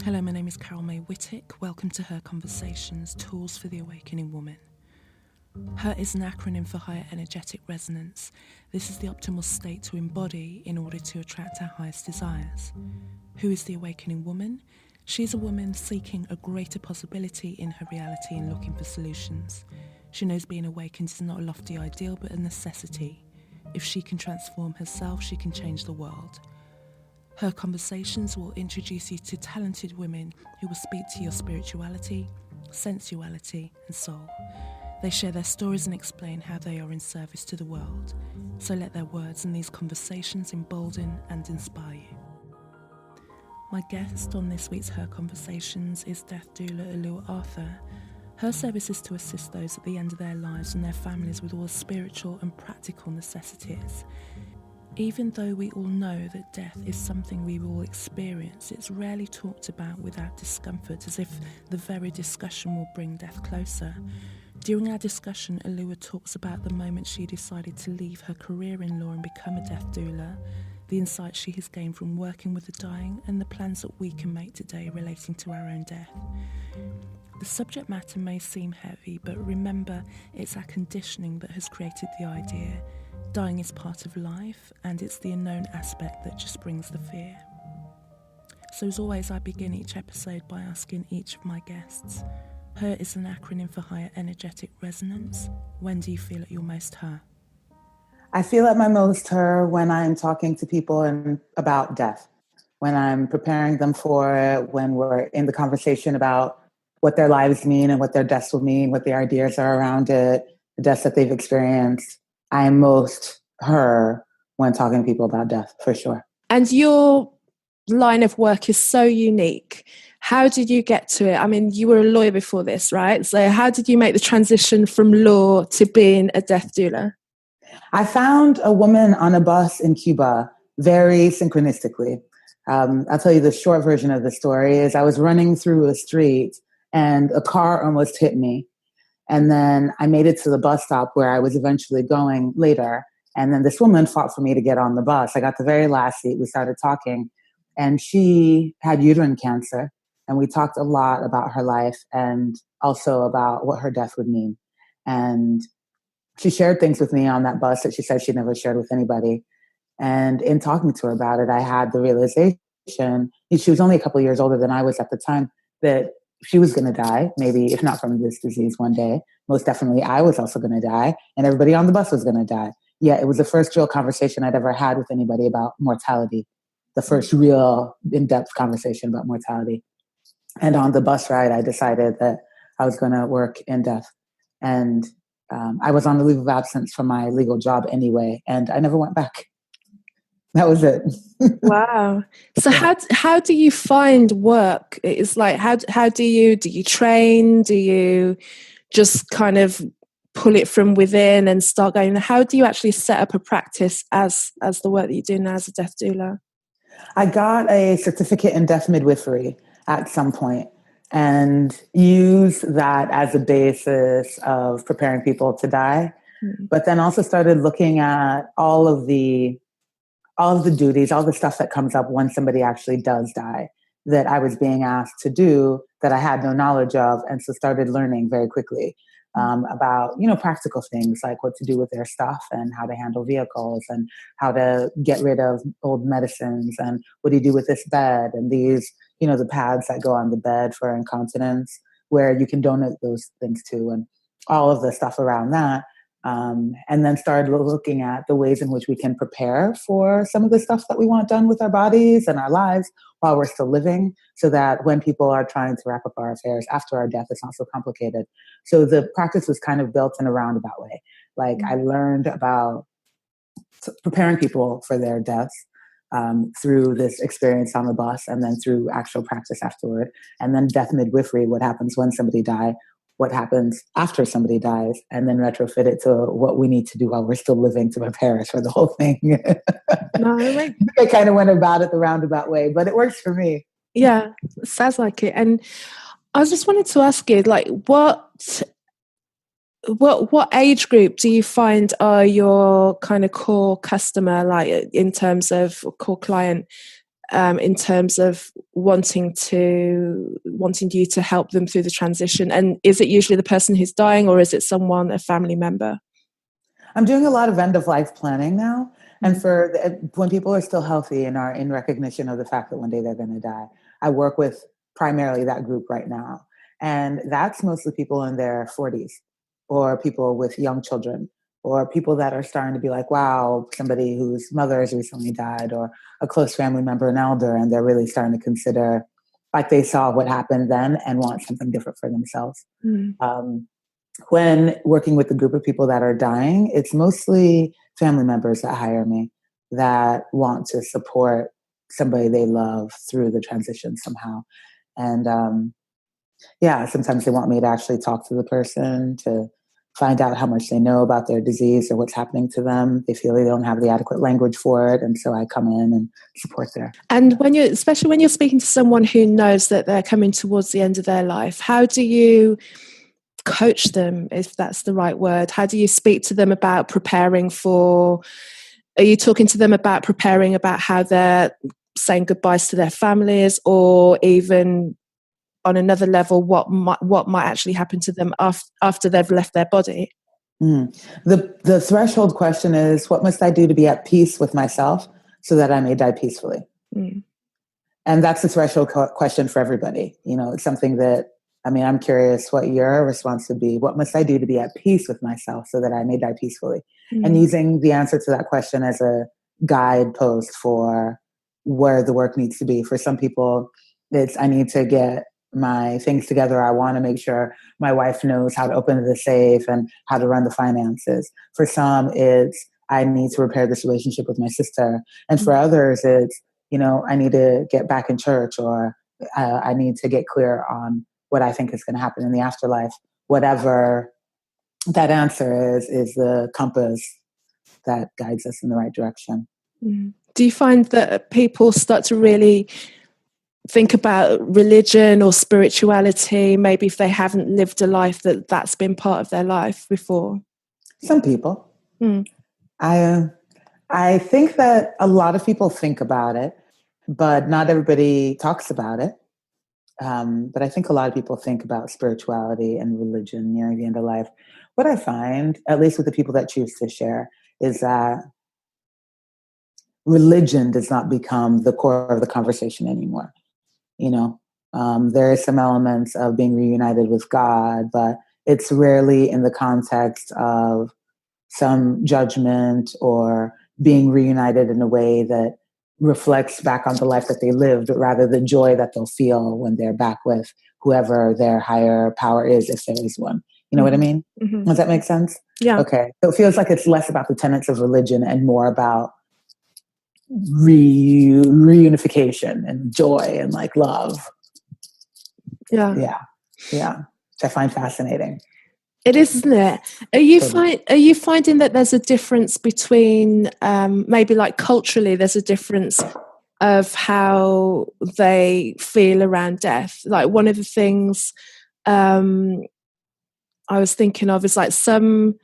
Hello, my name is Carol May Whittick. Welcome to Her Conversations, Tools for the Awakening Woman. HER is an acronym for Higher Energetic Resonance. This is the optimal state to embody in order to attract our highest desires. Who is the awakening woman? She's a woman seeking a greater possibility in her reality and looking for solutions. She knows being awakened is not a lofty ideal, but a necessity. If she can transform herself, she can change the world. Her Conversations will introduce you to talented women who will speak to your spirituality, sensuality, and soul. They share their stories and explain how they are in service to the world. So let their words and these conversations embolden and inspire you. My guest on this week's Her Conversations is Death Doula Alua Arthur. Her service is to assist those at the end of their lives and their families with all the spiritual and practical necessities. Even though we all know that death is something we will experience, it's rarely talked about without discomfort, as if the very discussion will bring death closer. During our discussion, Alua talks about the moment she decided to leave her career in law and become a death doula, the insights she has gained from working with the dying, and the plans that we can make today relating to our own death. The subject matter may seem heavy, but remember, it's our conditioning that has created the idea. Dying is part of life, and it's the unknown aspect that just brings the fear. So as always, I begin each episode by asking each of my guests, HER is an acronym for Higher Energetic Resonance. When do you feel at your most HER? I feel at my most HER when I'm talking to people about death, when I'm preparing them for it, when we're in the conversation about what their lives mean and what their deaths will mean, what the ideas are around it, the deaths that they've experienced. I am most HER when talking to people about death, for sure. And your line of work is so unique. How did you get to it? I mean, you were a lawyer before this, right? So how did you make the transition from law to being a death doula? I found a woman on a bus in Cuba very synchronistically. I'll tell you the short version of the story is I was running through a street and a car almost hit me. And then I made it to the bus stop where I was eventually going later. And then this woman fought for me to get on the bus. I got the very last seat. We started talking. And she had uterine cancer. And we talked a lot about her life and also about what her death would mean. And she shared things with me on that bus that she said she never shared with anybody. And in talking to her about it, I had the realization, she was only a couple of years older than I was at the time, that she was going to die, maybe if not from this disease one day. Most definitely, I was also going to die, and everybody on the bus was going to die. Yeah, it was the first real conversation I'd ever had with anybody about mortality, the first real in-depth conversation about mortality. And on the bus ride, I decided that I was going to work in death. And I was on a leave of absence from my legal job anyway, and I never went back. That was it. Wow. So how do you find work? It's like, how do you train? Do you just kind of pull it from within and start going? How do you actually set up a practice as the work that you do now as a death doula? I got a certificate in death midwifery at some point and used that as a basis of preparing people to die. But then also started looking at all of the duties, all the stuff that comes up when somebody actually does die that I was being asked to do that I had no knowledge of. And so started learning very quickly about, practical things like what to do with their stuff and how to handle vehicles and how to get rid of old medicines and what do you do with this bed and these, the pads that go on the bed for incontinence where you can donate those things to and all of the stuff around that. And then started looking at the ways in which we can prepare for some of the stuff that we want done with our bodies and our lives while we're still living so that when people are trying to wrap up our affairs after our death, it's not so complicated. So the practice was kind of built in a roundabout way. Like I learned about preparing people for their deaths through this experience on the bus and then through actual practice afterward. And then death midwifery, what happens when somebody dies, what happens after somebody dies, and then retrofit it to what we need to do while we're still living to prepare us for the whole thing. I kind of went about it the roundabout way, but it works for me. Yeah, sounds like it. And I just wanted to ask you, like, what age group do you find are your kind of core customer, like in terms of core client? in terms of wanting you to help them through the transition? And is it usually the person who's dying, or is it someone, a family member? I'm doing a lot of end of life planning now. And for when people are still healthy and are in recognition of the fact that one day they're going to die, I work with primarily that group right now. And that's mostly people in their 40s, or people with young children, or people that are starting to be like, wow, somebody whose mother has recently died, or a close family member, an elder, and they're really starting to consider, like, they saw what happened then and want something different for themselves. When working with the group of people that are dying, it's mostly family members that hire me that want to support somebody they love through the transition somehow. And sometimes they want me to actually talk to the person to find out how much they know about their disease or what's happening to them. They feel they don't have the adequate language for it. And so I come in and support there. And especially when you're speaking to someone who knows that they're coming towards the end of their life, how do you coach them, if that's the right word? How do you speak to them about preparing for, are you talking to them about preparing about how they're saying goodbyes to their families, or even on another level, what might actually happen to them after they've left their body? The threshold question is, what must I do to be at peace with myself so that I may die peacefully? And that's the threshold question for everybody. It's something that, I'm curious what your response would be. What must I do to be at peace with myself so that I may die peacefully? And using the answer to that question as a guidepost for where the work needs to be. For some people, it's, I need to get my things together. I want to make sure my wife knows how to open the safe and how to run the finances. For some, it's, I need to repair this relationship with my sister. And for others, it's, I need to get back in church, or I need to get clear on what I think is going to happen in the afterlife. Whatever that answer is the compass that guides us in the right direction. Do you find that people start to really think about religion or spirituality, maybe if they haven't lived a life that's been part of their life before? Some people. I think that a lot of people think about it, but not everybody talks about it. But I think a lot of people think about spirituality and religion near the end of life. What I find, at least with the people that choose to share, is that religion does not become the core of the conversation anymore. There are some elements of being reunited with God, but it's rarely in the context of some judgment or being reunited in a way that reflects back on the life that they lived, but rather the joy that they'll feel when they're back with whoever their higher power is, if there is one. You know what I mean? Does that make sense? Yeah. Okay. So it feels like it's less about the tenets of religion and more about reunification and joy and like love. Yeah. Which I find fascinating. It is, isn't it? Are you finding that there's a difference between maybe like culturally there's a difference of how they feel around death? Like one of the things I was thinking of is like some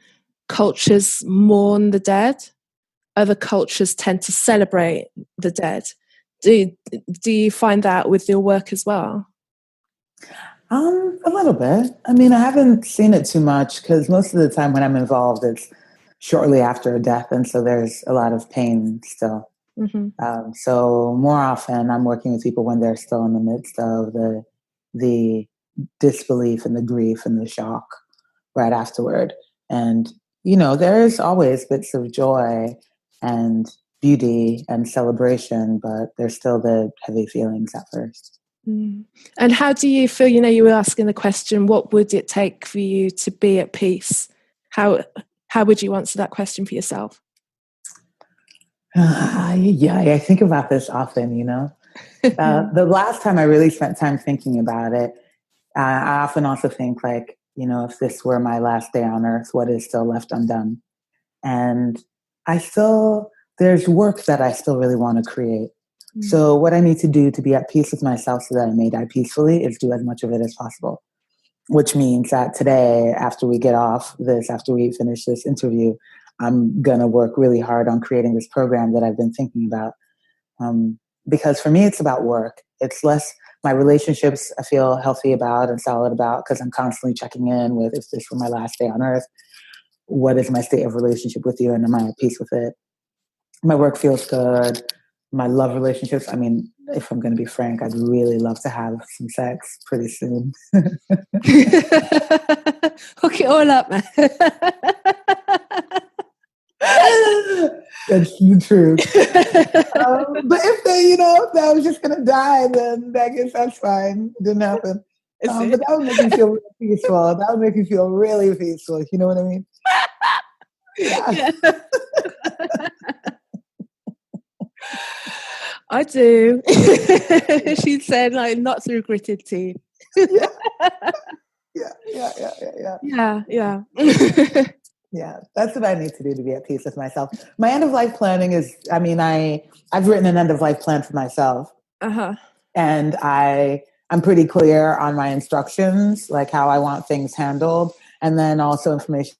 cultures mourn the dead, other cultures tend to celebrate the dead. Do you find that with your work as well? A little bit. I haven't seen it too much because most of the time when I'm involved, it's shortly after a death. And so there's a lot of pain still. So more often I'm working with people when they're still in the midst of the disbelief and the grief and the shock right afterward. And, there's always bits of joy and beauty and celebration, but there's still the heavy feelings at first. And how do you feel, you were asking the question, what would it take for you to be at peace? How would you answer that question for yourself? I think about this often, The last time I really spent time thinking about it, I often also think like, if this were my last day on earth, what is still left undone? And there's work that I still really want to create. So what I need to do to be at peace with myself so that I may die peacefully is do as much of it as possible, which means that today, after we finish this interview, I'm going to work really hard on creating this program that I've been thinking about. because for me, it's about work. It's less my relationships I feel healthy about and solid about because I'm constantly checking in with, if this were my last day on earth, what is my state of relationship with you, and am I at peace with it? My work feels good. My love relationships, I mean, if I'm going to be frank, I'd really love to have some sex pretty soon. Hook it all up, man. That's the truth. But if they, if I was just going to die, then I guess that's fine. It didn't happen. But that would make me feel really peaceful. That would make me feel really peaceful. You know what I mean? Yeah. I do. She said, like, not through gritted teeth. Yeah. Yeah, that's what I need to do to be at peace with myself. My end of life planning is, I've written an end of life plan for myself. And I'm pretty clear on my instructions, like how I want things handled. And then also information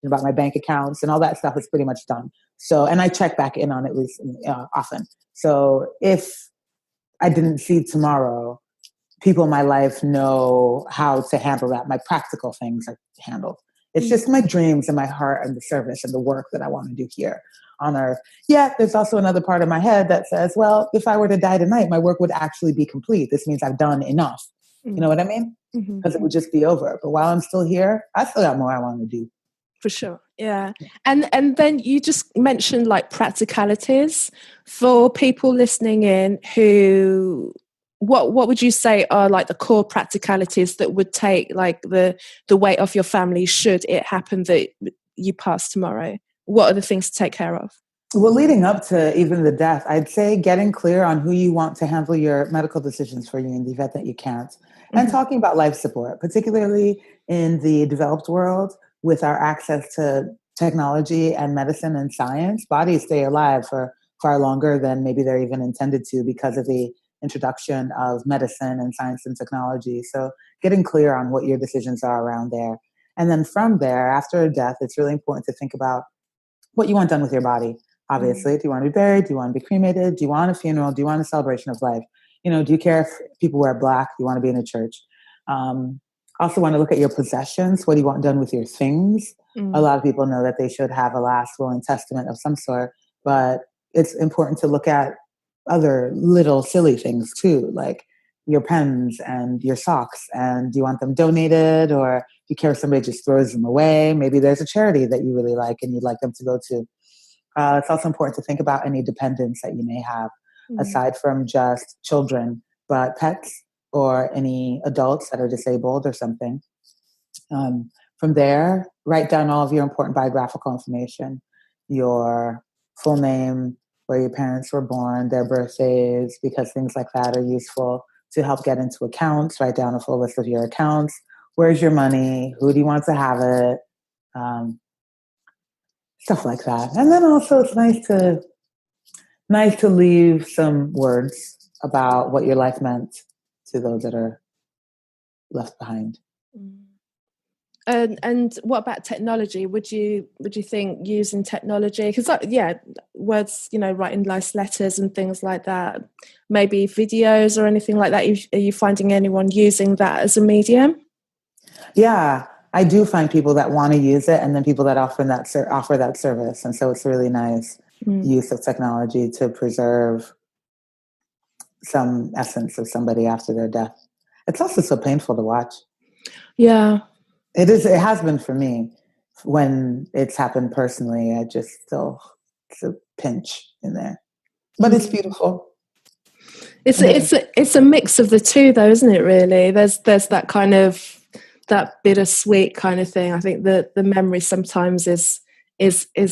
about my bank accounts and all that stuff is pretty much done. So, and I check back in on it often. So if I didn't see tomorrow, people in my life know how to handle that. My practical things are handled. It's just my dreams and my heart and the service and the work that I want to do here on earth. Yeah, there's also another part of my head that says, well, if I were to die tonight, my work would actually be complete. This means I've done enough. You know what I mean? Because it would just be over. But while I'm still here, I still got more I want to do. For sure. Yeah. And then you just mentioned like practicalities for people listening in who, what would you say are like the core practicalities that would take like the weight off your family should it happen that you pass tomorrow? What are the things to take care of? Well, leading up to even the death, I'd say getting clear on who you want to handle your medical decisions for you in the event that you can't. And talking about life support, particularly in the developed world with our access to technology and medicine and science, bodies stay alive for far longer than maybe they're even intended to because of the introduction of medicine and science and technology. So getting clear on what your decisions are around there. And then from there, after a death, it's really important to think about what you want done with your body. Obviously, do you want to be buried? Do you want to be cremated? Do you want a funeral? Do you want a celebration of life? Do you care if people wear black? Do you want to be in a church? Also want to look at your possessions. What do you want done with your things? A lot of people know that they should have a last will and testament of some sort, but it's important to look at other little silly things too, like your pens and your socks. And do you want them donated, or do you care if somebody just throws them away? Maybe there's a charity that you really like and you'd like them to go to. It's also important to think about any dependents that you may have, aside from just children, but pets or any adults that are disabled or something. From there, write down all of your important biographical information, your full name, where your parents were born, their birthdays, because things like that are useful to help get into accounts. Write down a full list of your accounts. Where's your money? Who do you want to have it? Stuff like that. And then also it's nice to leave some words about what your life meant to those that are left behind. And what about technology? Would you think using technology? Because words, writing nice letters and things like that. Maybe videos or anything like that. Are you finding anyone using that as a medium? Yeah, I do find people that want to use it, and then people that offer that service. And so it's really nice use of technology to preserve some essence of somebody after their death. It's also so painful to watch. Yeah. It is. It has been for me when it's happened personally. I just it's a pinch in there, but it's beautiful. It's a mix of the two, though, isn't it? Really, there's that kind of that bittersweet kind of thing. I think the memory sometimes is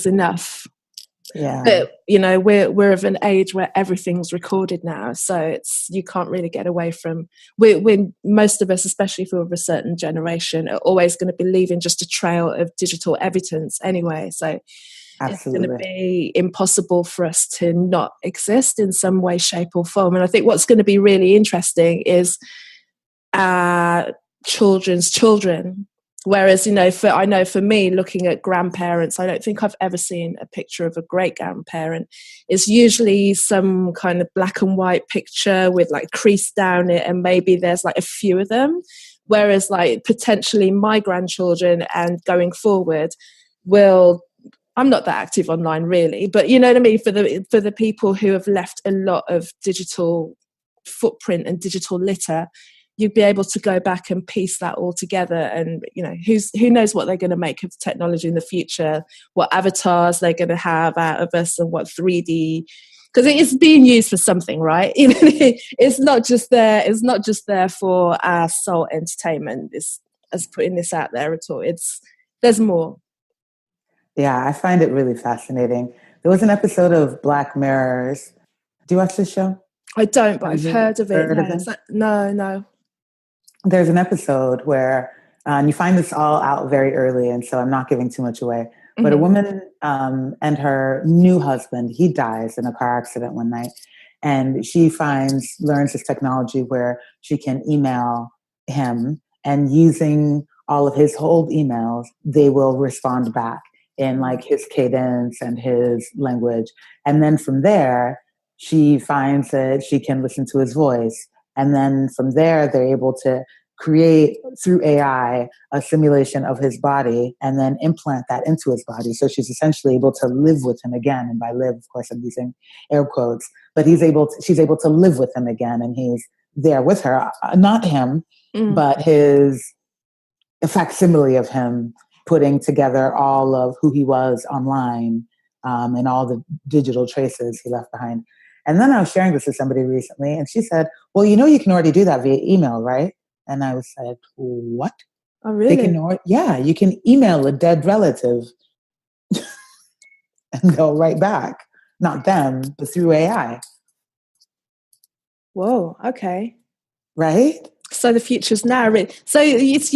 enough. Yeah. But we're of an age where everything's recorded now, so you can't really get away from. When most of us, especially if we're of a certain generation, are always going to be leaving just a trail of digital evidence anyway. So absolutely, it's going to be impossible for us to not exist in some way, shape, or form. And I think what's going to be really interesting is children's children Whereas, you know, I know for me, looking at grandparents, I don't think I've ever seen a picture of a great grandparent. It's usually some kind of black and white picture with like crease down it, and maybe there's like a few of them. Whereas like potentially my grandchildren and going forward will, I'm not that active online really, but you know what I mean, for the people who have left a lot of digital footprint and digital litter, you'd be able to go back and piece that all together. And you know, who knows what they're going to make of technology in the future, what avatars they're going to have out of us, and what 3D, because it is being used for something, right? You know, it's not just there for our sole entertainment. It's as putting this out there at all. There's more. Yeah, I find it really fascinating. There was an episode of Black Mirrors. Do you watch this show? I don't, but I've heard of it. No. There's an episode where, and you find this all out very early, and so I'm not giving too much away, but a woman and her new husband, he dies in a car accident one night, and she learns this technology where she can email him, and using all of his old emails, they will respond back in like his cadence and his language. And then from there, she finds that she can listen to his voice. And then from there, they're able to create through AI a simulation of his body and then implant that into his body. So she's essentially able to live with him again. And by live, of course, I'm using air quotes, but she's able to live with him again. And he's there with her, not him, but a facsimile of him, putting together all of who he was online and all the digital traces he left behind. And then I was sharing this with somebody recently, and she said, well, you know, you can already do that via email, right? And I was like, what? Oh, really? You can email a dead relative and they'll write back. Not them, but through AI. Whoa, okay. Right? So the future's now. So it's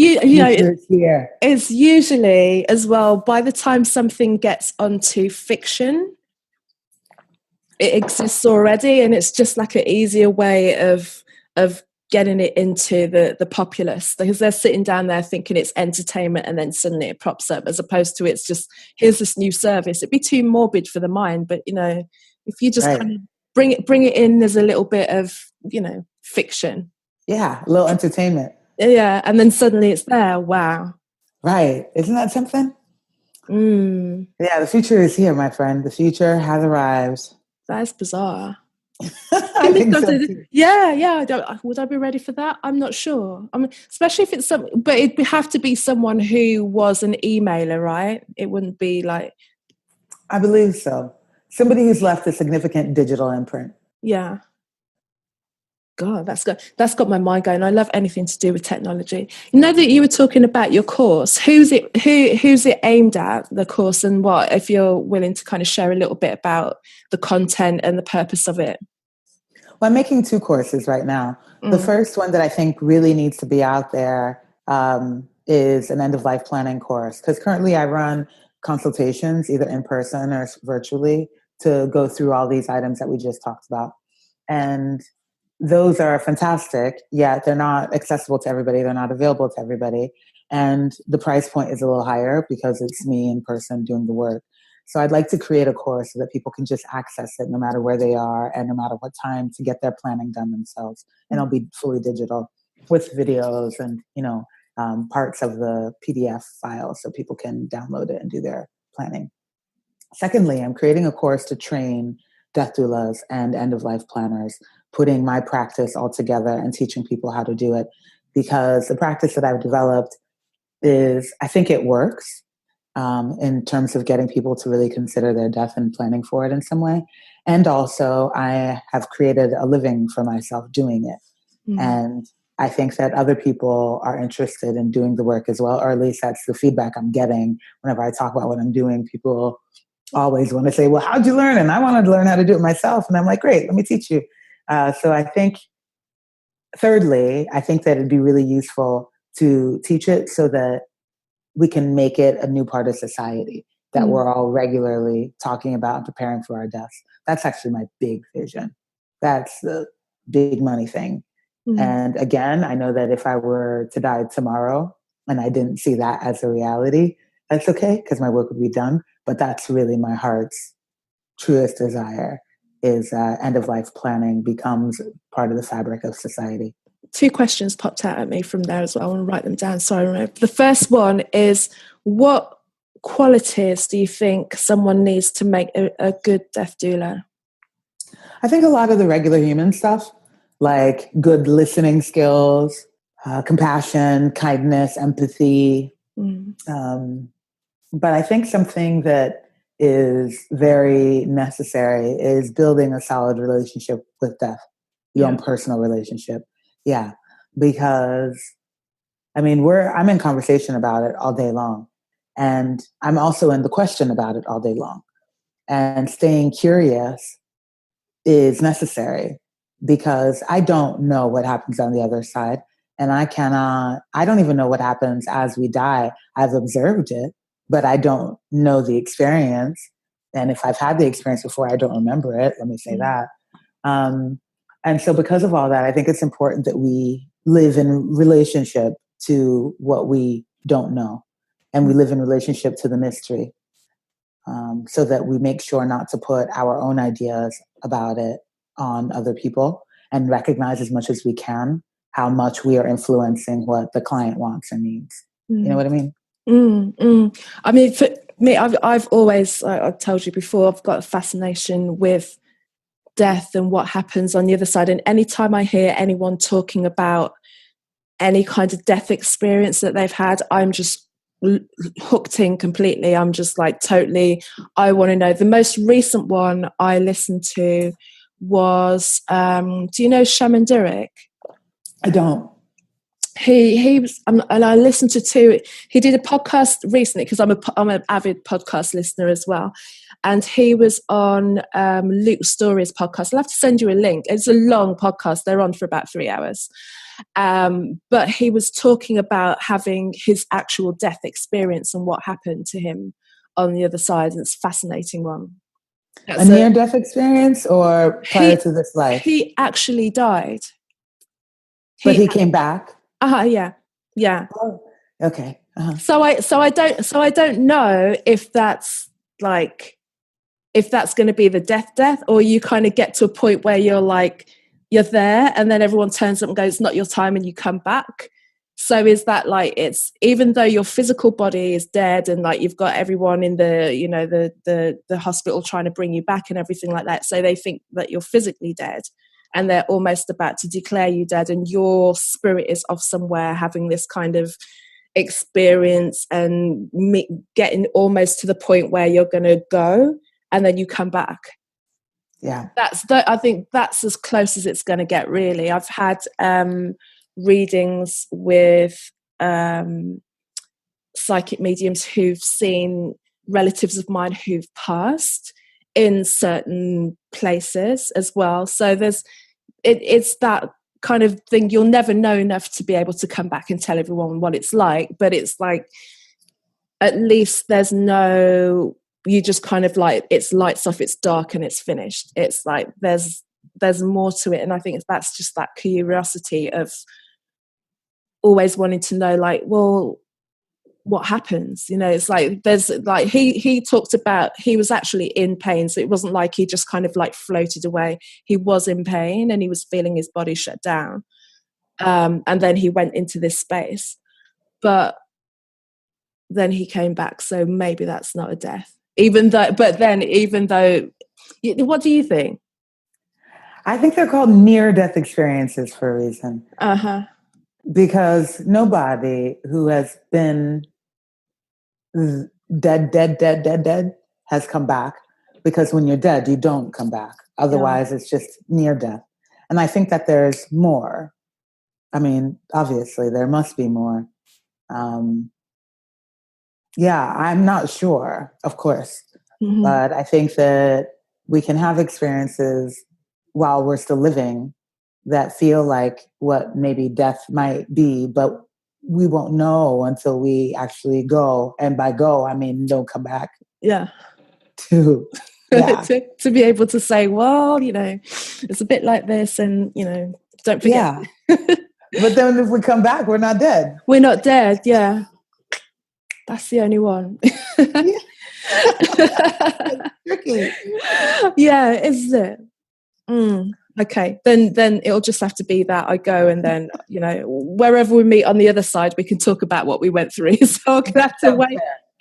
it's usually as well, by the time something gets onto fiction, it exists already, and it's just like an easier way of getting it into the populace, because they're sitting down there thinking it's entertainment, and then suddenly it pops up, as opposed to it's just, here's this new service. It'd be too morbid for the mind, but you know, if you just kind of bring it in as a little bit of, you know, fiction. Yeah, a little entertainment. Yeah, and then suddenly it's there. Wow. Right. Isn't that something? Yeah, the future is here, my friend. The future has arrived. That's bizarre. I think so too. Yeah. Would I be ready for that? I'm not sure. Especially if it's but it'd have to be someone who was an emailer, right? It wouldn't be like. I believe so. Somebody who's left a significant digital imprint. Yeah. God, that's got my mind going. I love anything to do with technology. You know that you were talking about your course. Who's it aimed at, the course, and what? If you're willing to kind of share a little bit about the content and the purpose of it. Well, I'm making 2 courses right now. The first one that I think really needs to be out there is an end-of-life planning course, because currently I run consultations either in person or virtually to go through all these items that we just talked about. And those are fantastic, yet they're not accessible to everybody. They're not available to everybody. And the price point is a little higher because it's me in person doing the work. So I'd like to create a course so that people can just access it no matter where they are and no matter what time, to get their planning done themselves. And it'll be fully digital with videos and, you know, parts of the PDF file so people can download it and do their planning. Secondly, I'm creating a course to train death doulas and end-of-life planners, putting my practice all together and teaching people how to do it, because the practice that I've developed I think it works in terms of getting people to really consider their death and planning for it in some way. And also I have created a living for myself doing it. And I think that other people are interested in doing the work as well, or at least that's the feedback I'm getting whenever I talk about what I'm doing. People always want to say, well, how'd you learn? And I wanted to learn how to do it myself. And I'm like, great, let me teach you. So I think, thirdly, I think that it'd be really useful to teach it so that we can make it a new part of society that we're all regularly talking about and preparing for our deaths. That's actually my big vision. That's the big money thing. And again, I know that if I were to die tomorrow, and I didn't see that as a reality, that's okay, because my work would be done. But that's really my heart's truest desire, is end-of-life planning becomes part of the fabric of society. 2 questions popped out at me from there as well. I want to write them down so I remember. The first one is, what qualities do you think someone needs to make a good death doula? I think a lot of the regular human stuff, like good listening skills, compassion, kindness, empathy. But I think something that is very necessary is building a solid relationship with death, your own personal relationship. Yeah, because I mean, I'm in conversation about it all day long, and I'm also in the question about it all day long. And staying curious is necessary, because I don't know what happens on the other side, and I don't even know what happens as we die. I've observed it, but I don't know the experience. And if I've had the experience before, I don't remember it. Let me say that. And so because of all that, I think it's important that we live in relationship to what we don't know. And we live in relationship to the mystery, so that we make sure not to put our own ideas about it on other people, and recognize as much as we can how much we are influencing what the client wants and needs. You know what I mean? I mean, for me, I've always, I've told you before, I've got a fascination with death and what happens on the other side. And anytime I hear anyone talking about any kind of death experience that they've had, I'm just hooked in completely. I'm just like, totally, I want to know. The most recent one I listened to was, do you know Shaman Durek? I don't. He was, and I listened to 2. He did a podcast recently, because I'm an avid podcast listener as well, and he was on Luke Story's podcast. I'll have to send you a link. It's a long podcast. They're on for about 3 hours, but he was talking about having his actual death experience and what happened to him on the other side, and it's a fascinating one. A near-death experience, or prior to this life? He actually died. But he came back? Yeah. Oh, okay. So I don't know if that's like, if that's going to be the death, or you kind of get to a point where you're like, you're there, and then everyone turns up and goes, not your time, and you come back. So is that like, it's, even though your physical body is dead, and like you've got everyone in the, you know, the hospital trying to bring you back and everything like that, so they think that you're physically dead, and they're almost about to declare you dead, and your spirit is off somewhere having this kind of experience and getting almost to the point where you're going to go, and then you come back. Yeah. I think that's as close as it's going to get, really. I've had readings with psychic mediums who've seen relatives of mine who've passed in certain places as well. So it's that kind of thing. You'll never know enough to be able to come back and tell everyone what it's like, but it's like, at least you just kind of like, it's lights off, it's dark, and it's finished. It's like there's more to it, and I think that's just that curiosity of always wanting to know, like, well, what happens? You know, it's like there's like he talked about, he was actually in pain, so it wasn't like he just kind of like floated away. He was in pain, and he was feeling his body shut down, and then he went into this space, but then he came back. So maybe that's not a death, even though what do you think? I think they're called near-death experiences for a reason. Because nobody who has been dead has come back, because when you're dead, you don't come back. Otherwise, it's just near death. And I think that there's more. I mean, obviously, there must be more. I'm not sure, of course. But I think that we can have experiences while we're still living that feel like what maybe death might be, but we won't know until we actually go. And by go, I mean don't come back. Yeah. To be able to say, well, you know, it's a bit like this, and, you know, don't forget. Yeah. But then if we come back, we're not dead. We're not dead, yeah. That's the only one. Tricky. Yeah, isn't it? Okay, then it'll just have to be that I go, and then, you know, wherever we meet on the other side, we can talk about what we went through. So I'm gonna have to wait.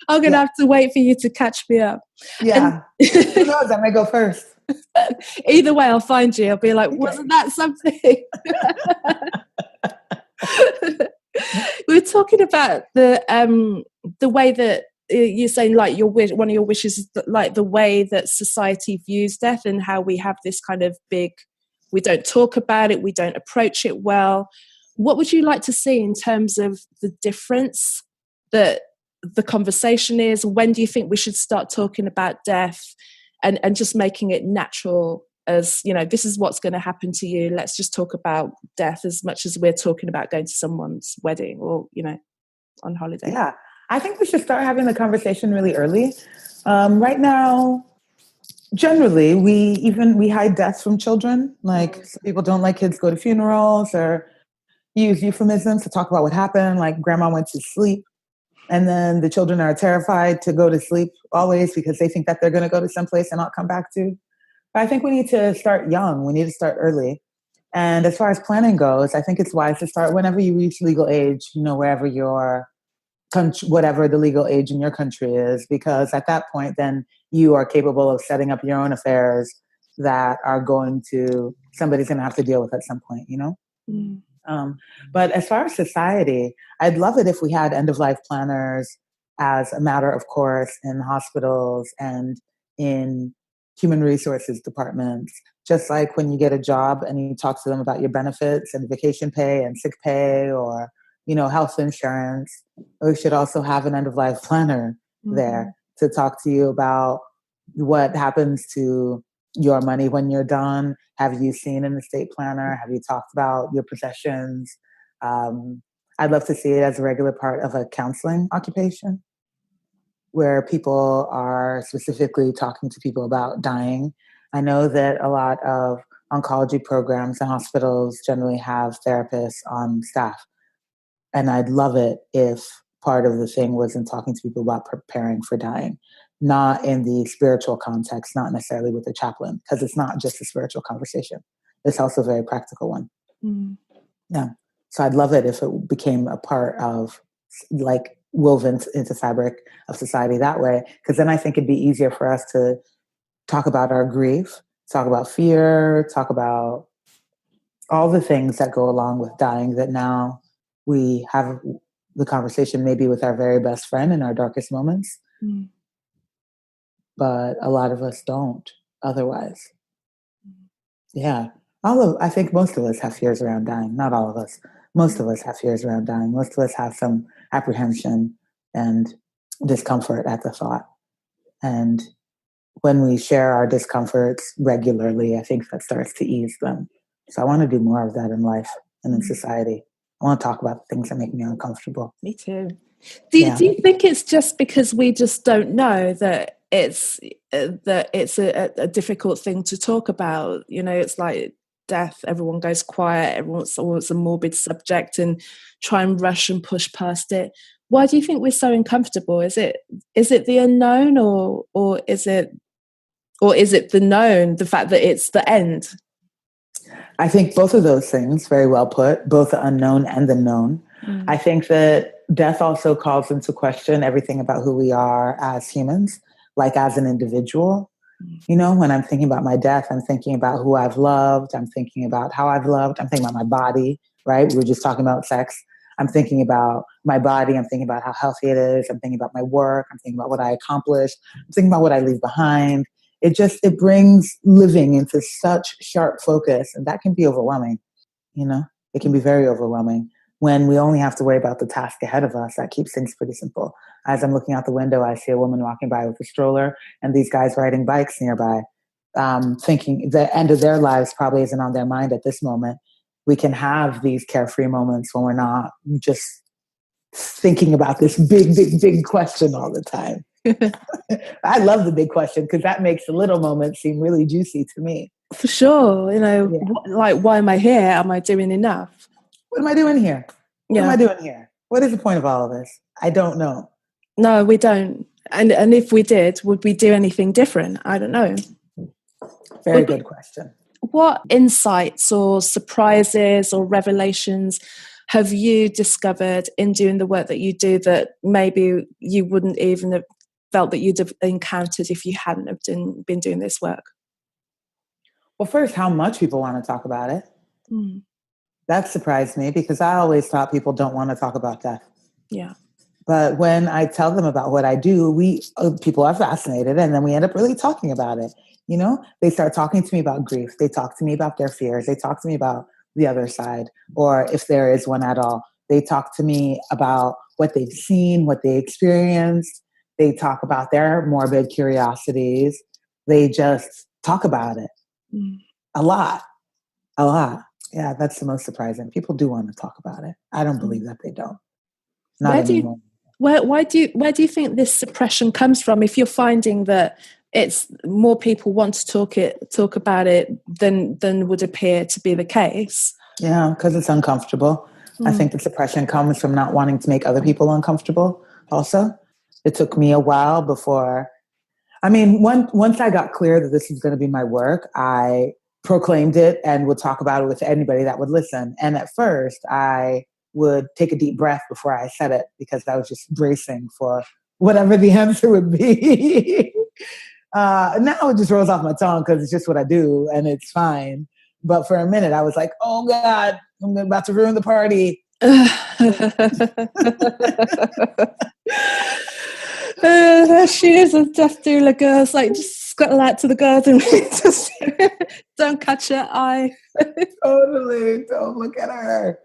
I'm gonna have to wait for you to catch me up. Yeah. Who knows? I may go first. Either way, I'll find you. I'll be like, wasn't that something? We were talking about the way that you're saying, like, your wish, one of your wishes is that, like, the way that society views death, and how we have this kind of big, we don't talk about it, we don't approach it well. What would you like to see in terms of the difference that the conversation is? When do you think we should start talking about death, and just making it natural, as, you know, this is what's going to happen to you, let's just talk about death as much as we're talking about going to someone's wedding or, you know, on holiday? Yeah, I think we should start having the conversation really early. Right now, generally, we hide deaths from children. Like, people don't like kids go to funerals, or use euphemisms to talk about what happened, like grandma went to sleep. And then the children are terrified to go to sleep always, because they think that they're going to go to someplace and not come back to. But I think we need to start young. We need to start early. And as far as planning goes, I think it's wise to start whenever you reach legal age, you know, wherever your country, whatever the legal age in your country is, because at that point, then you are capable of setting up your own affairs that are somebody's going to have to deal with at some point, you know? But as far as society, I'd love it if we had end-of-life planners as a matter of course in hospitals and in human resources departments. Just like when you get a job and you talk to them about your benefits and vacation pay and sick pay, or, you know, health insurance, we should also have an end-of-life planner there to talk to you about what happens to your money when you're done. Have you seen an estate planner? Have you talked about your possessions? I'd love to see it as a regular part of a counseling occupation, where people are specifically talking to people about dying. I know that a lot of oncology programs and hospitals generally have therapists on staff. And I'd love it if part of the thing was in talking to people about preparing for dying, not in the spiritual context, not necessarily with the chaplain, because it's not just a spiritual conversation. It's also a very practical one. Yeah. So I'd love it if it became a part of, like, woven into fabric of society that way, because then I think it'd be easier for us to talk about our grief, talk about fear, talk about all the things that go along with dying, that now we have the conversation maybe with our very best friend in our darkest moments. But a lot of us don't otherwise. Yeah. I think most of us have fears around dying. Not all of us. Most of us have fears around dying. Most of us have some apprehension and discomfort at the thought. And when we share our discomforts regularly, I think that starts to ease them. So I want to do more of that in life and in society. I want to talk about things that make me uncomfortable. Me too. Do you think it's just because we just don't know that it's a difficult thing to talk about? You know, it's like death, everyone goes quiet, everyone's always a morbid subject and try and rush and push past it. Why do you think we're so uncomfortable? Is it the unknown, or is it the known, the fact that it's the end? I think both of those things, very well put, both the unknown and the known. I think that death also calls into question everything about who we are as humans, like as an individual. You know, when I'm thinking about my death, I'm thinking about who I've loved. I'm thinking about how I've loved. I'm thinking about my body, right? We were just talking about sex. I'm thinking about my body. I'm thinking about how healthy it is. I'm thinking about my work. I'm thinking about what I accomplished. I'm thinking about what I leave behind. It brings living into such sharp focus, and that can be overwhelming. You know, it can be very overwhelming when we only have to worry about the task ahead of us. That keeps things pretty simple. As I'm looking out the window, I see a woman walking by with a stroller and these guys riding bikes nearby, thinking the end of their lives probably isn't on their mind at this moment. We can have these carefree moments when we're not just thinking about this big, big, big question all the time. I love the big question because that makes the little moments seem really juicy to me. For sure. You know, like, why am I here? Am I doing enough? what am I doing here? What am Yeah. I doing here? What is the point of all of this? I don't know. No, we don't. And if we did, would we do anything different? I don't know. Very good question. What insights or surprises or revelations have you discovered in doing the work that you do that maybe you wouldn't even have felt that you'd have encountered if you hadn't have been doing this work? Well, first, how much people want to talk about it. Mm. That surprised me because I always thought people don't want to talk about death. Yeah. But when I tell them about what I do, people are fascinated, and then we end up really talking about it. You know, they start talking to me about grief. They talk to me about their fears. They talk to me about the other side, or if there is one at all. They talk to me about what they've seen, what they experienced. They talk about their morbid curiosities. They just talk about it a lot. Yeah, that's the most surprising. People do want to talk about it. I don't believe that they don't. Not anymore. Why do you think this suppression comes from? If you're finding that it's more people want to talk about it than would appear to be the case. Yeah, because it's uncomfortable. I think the suppression comes from not wanting to make other people uncomfortable. Also, it took me a while before. I mean, once I got clear that this was going to be my work, I proclaimed it and would talk about it with anybody that would listen. And at first, I would take a deep breath before I said it because I was just bracing for whatever the answer would be. Now it just rolls off my tongue because it's just what I do and it's fine. But for a minute, I was like, oh God, I'm about to ruin the party. There she is, a Death Doula girl. It's like, just scuttle out to the garden. Just don't catch her eye. Totally. Don't look at her.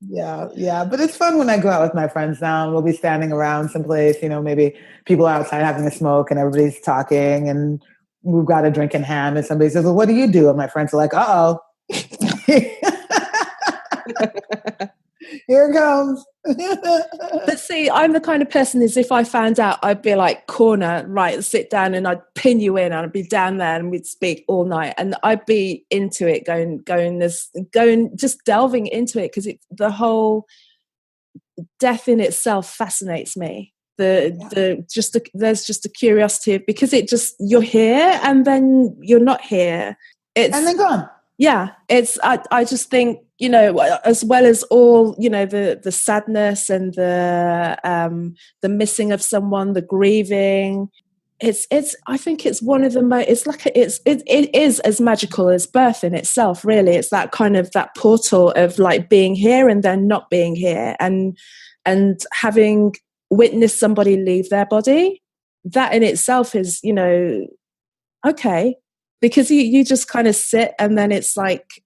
Yeah. But it's fun when I go out with my friends now. We'll be standing around someplace, maybe people outside having a smoke and everybody's talking and we've got a drink in hand and somebody says, well, what do you do? And my friends are like, uh-oh. Here it comes. But see, I'm the kind of person is if I found out, I'd be like, corner, right, sit down and I'd pin you in and I'd be down there and we'd speak all night and I'd be into it, just delving into it because the whole death in itself fascinates me. There's just a curiosity because you're here and then you're not here. And then gone. Yeah, I just think, as well as all, the sadness and the missing of someone, the grieving, I think it's one of the most, it is as magical as birth in itself, really. It's that kind of that portal of like being here and then not being here and having witnessed somebody leave their body. That in itself is, okay. Because you just kind of sit and then it's like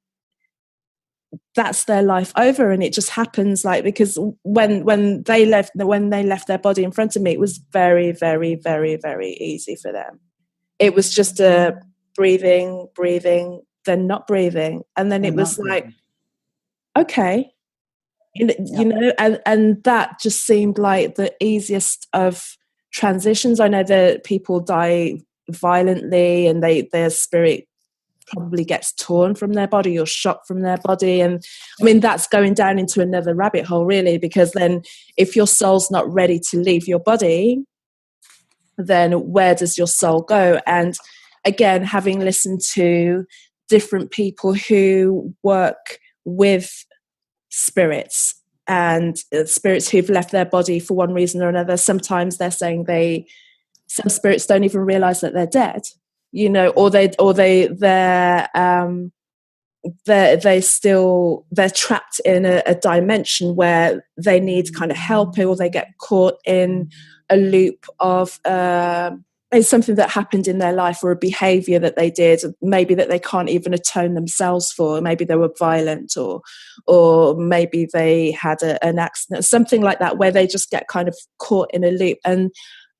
that's their life over and it just happens because when they left their body in front of me, it was very, very, very, very easy for them. It was just a breathing, then not breathing. And then it was like, okay, and that just seemed like the easiest of transitions. I know that people die violently and their spirit probably gets torn from their body or shot from their body, and I mean that's going down into another rabbit hole really, because then if your soul's not ready to leave your body, then where does your soul go? And again, having listened to different people who work with spirits and spirits who've left their body for one reason or another, sometimes they're saying some spirits don't even realize that they're dead, or they're trapped in a dimension where they need kind of help, or they get caught in a loop of it's something that happened in their life or a behavior that they did, maybe that they can't even atone themselves for. Maybe they were violent or maybe they had an accident, something like that, where they just get kind of caught in a loop. And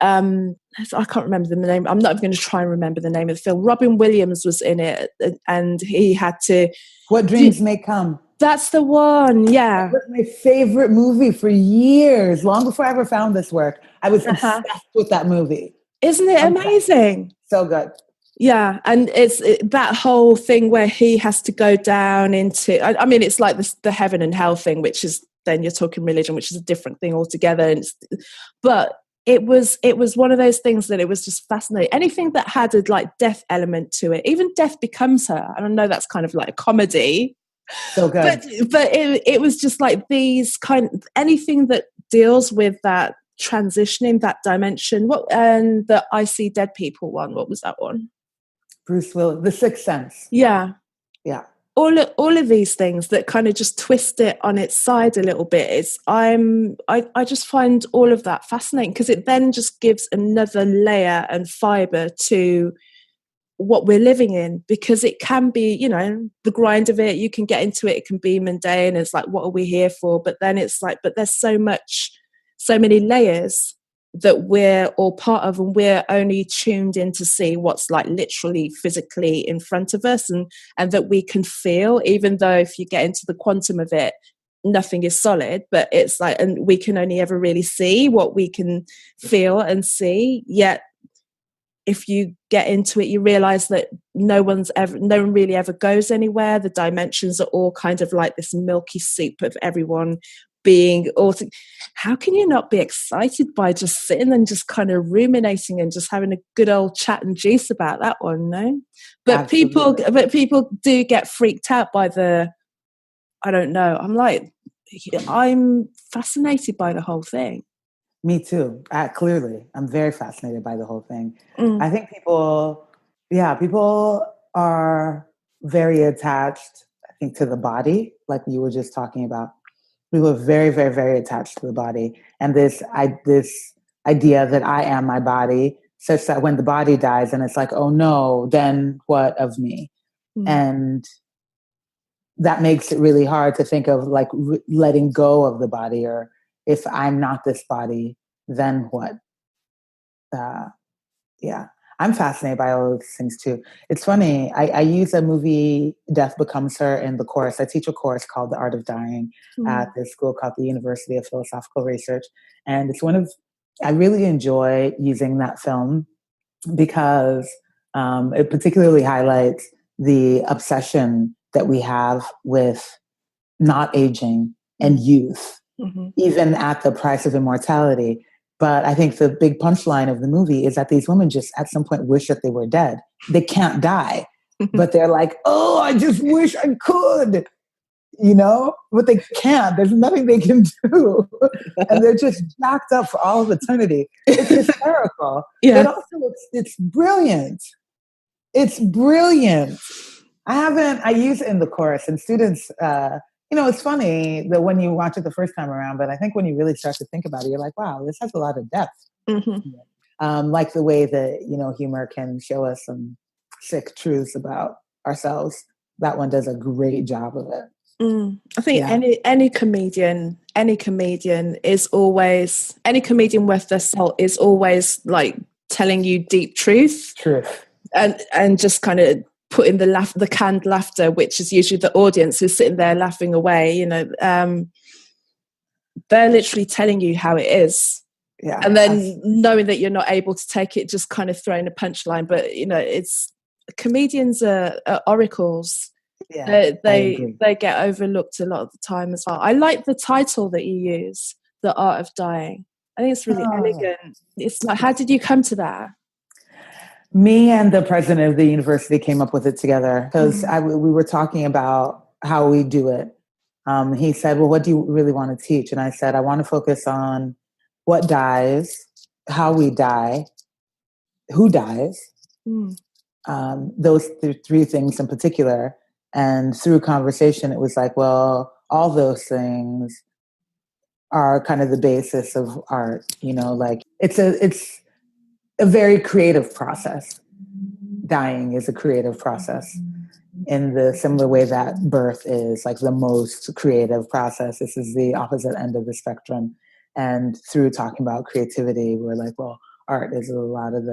I can't remember the name. I'm not going to try and remember the name of the film. Robin Williams was in it, and he had to. What Dreams May Come. That's the one. Yeah, that was my favorite movie for years. Long before I ever found this work, I was obsessed with that movie. Isn't it amazing? So good. Yeah, and it's that whole thing where he has to go down into, I mean, it's like the heaven and hell thing, which is, then you're talking religion, which is a different thing altogether. But it was one of those things that it was just fascinating. Anything that had a like death element to it, even Death Becomes Her. And I know that's kind of like a comedy. So good. But it was just like these anything that deals with that transitioning, that dimension. And the I See Dead People one, what was that one? Bruce Willis, The Sixth Sense. Yeah. Yeah. All of these things that kind of just twist it on its side a little bit. I just find all of that fascinating, because it then just gives another layer and fiber to what we're living in, because it can be, you know, the grind of it, you can get into it, it can be mundane, it's like, what are we here for? But then it's like, but there's so many layers that we're all part of, and we're only tuned in to see what's like literally physically in front of us, and that we can feel, even though if you get into the quantum of it, nothing is solid, but it's like, and we can only ever really see what we can feel and see. Yet if you get into it, you realize that no one really ever goes anywhere. The dimensions are all kind of like this milky soup of everyone being all how can you not be excited by just sitting and just kind of ruminating and just having a good old chat and juice about that one? No, but people do get freaked out by I don't know, I'm fascinated by the whole thing. Me too. Clearly, I'm very fascinated by the whole thing. I think people are very attached, I think, to the body, like you were just talking about. We were very, very, very attached to the body. And this idea that I am my body, such that when the body dies and it's like, oh no, then what of me? And that makes it really hard to think of like letting go of the body, or if I'm not this body, then what? Yeah. I'm fascinated by all those things too. It's funny. I use a movie, Death Becomes Her, in the course. I teach a course called The Art of Dying at this school called the University of Philosophical Research. And it's I really enjoy using that film because it particularly highlights the obsession that we have with not aging and youth, even at the price of immortality. But I think the big punchline of the movie is that these women just at some point wish that they were dead. They can't die, but they're like, oh, I just wish I could, you know, but they can't. There's nothing they can do. And they're just jacked up for all of eternity. It's hysterical. Yeah. But also it's brilliant. It's brilliant. I use it in the course, and students, you know, it's funny that when you watch it the first time around, but I think when you really start to think about it, you're like, wow, this has a lot of depth. Like the way that, you know, humor can show us some sick truths about ourselves. That one does a great job of it. I think any comedian is always, any comedian worth their salt is always like telling you deep truth. And just kind of putting the canned laughter, which is usually the audience who's sitting there laughing away, you know, they're literally telling you how it is. Yeah. And then knowing that you're not able to take it, just kind of throwing a punchline. But, you know, comedians are oracles. Yeah, they get overlooked a lot of the time as well. I like the title that you use, The Art of Dying. I think it's really elegant. It's like, how did you come to that? Me and the president of the university came up with it together because we were talking about how we do it. He said, well, what do you really want to teach? And I said, I want to focus on what dies, how we die, who dies, those three things in particular. And through conversation, it was like, well, all those things are kind of the basis of art, you know, like it's a very creative process. Dying is a creative process in the similar way that birth is like the most creative process. This is the opposite end of the spectrum. And through talking about creativity, we're like, well, art is a lot of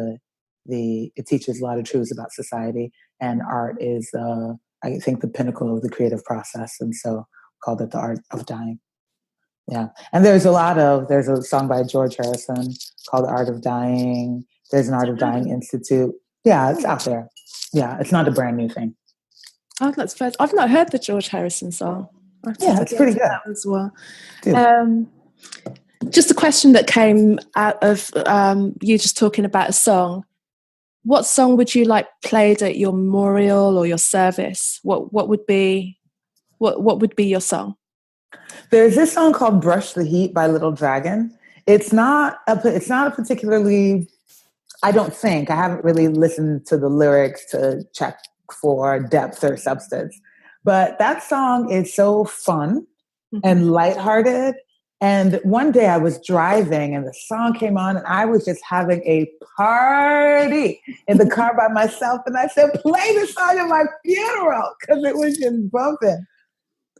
it teaches a lot of truths about society, and art is, I think, the pinnacle of the creative process. And so called it The Art of Dying. Yeah. And there's a song by George Harrison called The Art of Dying. There's an Art of Dying Institute. Yeah, it's out there. Yeah, it's not a brand new thing. Oh, that's fair. I've not heard the George Harrison song. Yeah, it's pretty good. That as well. Just a question that came out of you just talking about a song. What song would you like played at your memorial or your service? What would be your song? There's this song called "Brush the Heat" by Little Dragon. It's not a particularly. I don't think, I haven't really listened to the lyrics to check for depth or substance, but that song is so fun and lighthearted. And one day I was driving and the song came on and I was just having a party in the car by myself. And I said, play the song at my funeral, because it was just bumping.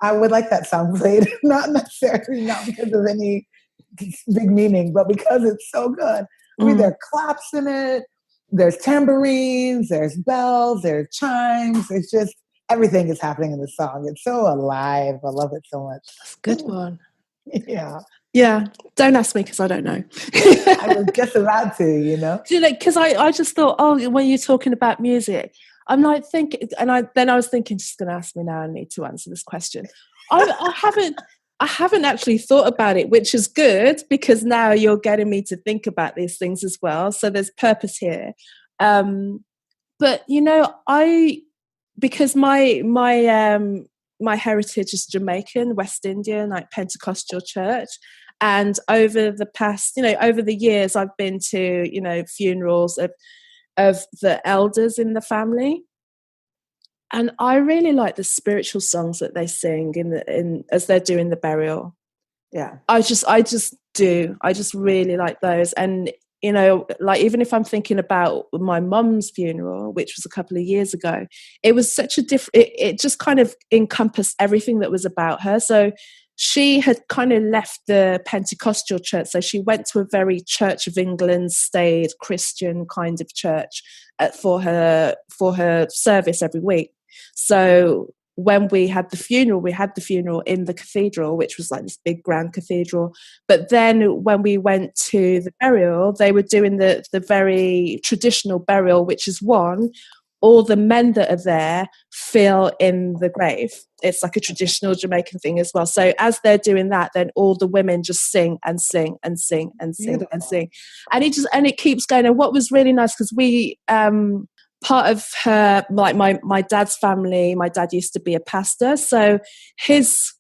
I would like that song played, not because of any big meaning, but because it's so good. I mean, there are claps in it, there's tambourines, there's bells, there's chimes. It's just, everything is happening in the song. It's so alive. I love it so much. That's a good one. Yeah. Yeah. Don't ask me because I don't know. I was just about to, you know? Because I just thought, when you're talking about music, I'm like thinking, and I was thinking, she's going to ask me now, I need to answer this question. I haven't actually thought about it, which is good, because now you're getting me to think about these things as well. So there's purpose here. But, you know, because my heritage is Jamaican, West Indian, like Pentecostal church. And over the years, I've been to, funerals of the elders in the family. And I really like the spiritual songs that they sing as they're doing the burial. Yeah. I just do. I just really like those. And, like, even if I'm thinking about my mum's funeral, which was a couple of years ago, it was such a it just kind of encompassed everything that was about her. So she had kind of left the Pentecostal church. So she went to a very Church of England staid Christian kind of church for her service every week. So when we had the funeral in the cathedral, which was like this big grand cathedral. But then when we went to the burial, they were doing the very traditional burial, which is all the men that are there fill in the grave. It's like a traditional Jamaican thing as well. So as they're doing that, then all the women just sing and sing and sing and sing and sing. And it keeps going. And what was really nice, because we, part of her, like my dad's family, my dad used to be a pastor. So his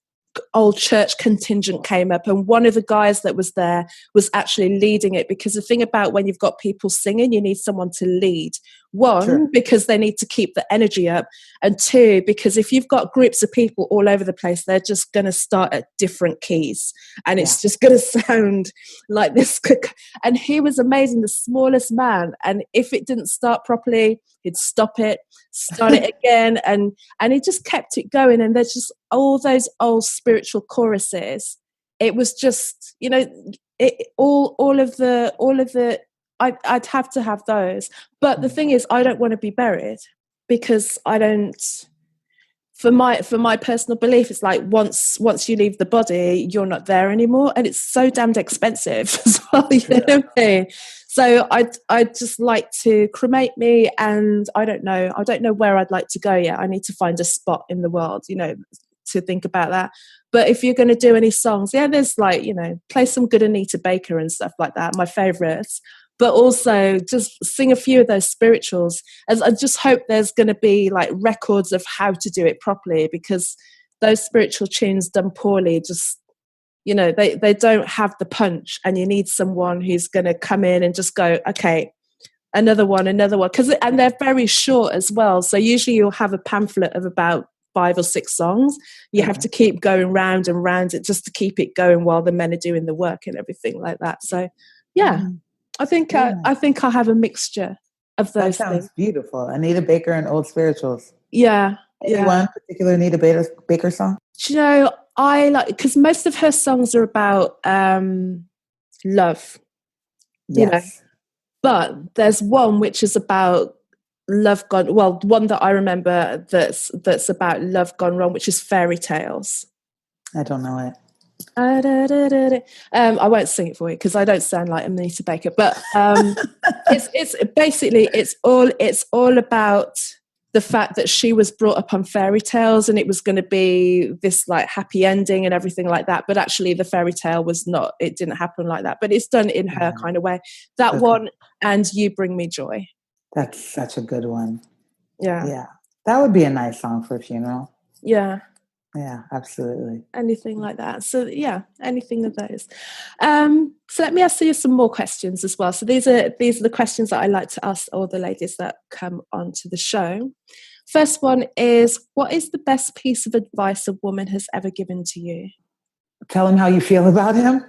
old church contingent came up, and one of the guys that was there was actually leading it, because the thing about when you've got people singing, you need someone to lead. One, sure, because they need to keep the energy up, and two, because if you've got groups of people all over the place, they're just going to start at different keys, and it's just going to sound like this. And he was amazing, the smallest man, and if it didn't start properly, he'd stop it, start it again, and he just kept it going. And there's just all those old spiritual choruses. It was just, all of the I'd have to have those. But the thing is, I don't want to be buried, because I don't, for my personal belief, it's like once you leave the body, you're not there anymore, and it's so damned expensive as well. You know what I mean? So I'd just like to cremate me, and I don't know where I'd like to go yet. I need to find a spot in the world, to think about that. But if you're going to do any songs, there's like, play some good Anita Baker and stuff like that, my favourites. But also just sing a few of those spirituals. As I just hope there's going to be like records of how to do it properly, because those spiritual tunes done poorly just, they don't have the punch, and you need someone who's going to come in and just go, okay, another one. And they're very short as well. So usually you'll have a pamphlet of about 5 or 6 songs. You have to keep going round and round it just to keep it going while the men are doing the work and everything like that. So, I think I'll have a mixture of those. That sounds things. Beautiful. Anita Baker and old spirituals. Yeah. One particular Anita Baker song? I like, because most of her songs are about love. Yes. But there's one which is about love gone. Well, one that I remember that's about love gone wrong, which is Fairy Tales. I don't know it. I won't sing it for you because I don't sound like Anita Baker, but it's basically it's all about the fact that she was brought up on fairy tales and it was going to be this like happy ending and everything like that, but actually the fairy tale was not, it didn't happen like that, but it's done in her kind of way. That one, and You Bring Me Joy. That's such a good one. Yeah. That would be a nice song for a funeral. Yeah, absolutely. Anything like that. So yeah, anything of those. So let me ask you some more questions as well. So these are the questions that I like to ask all the ladies that come onto the show. First one is, what is the best piece of advice a woman has ever given to you? Tell him how you feel about him.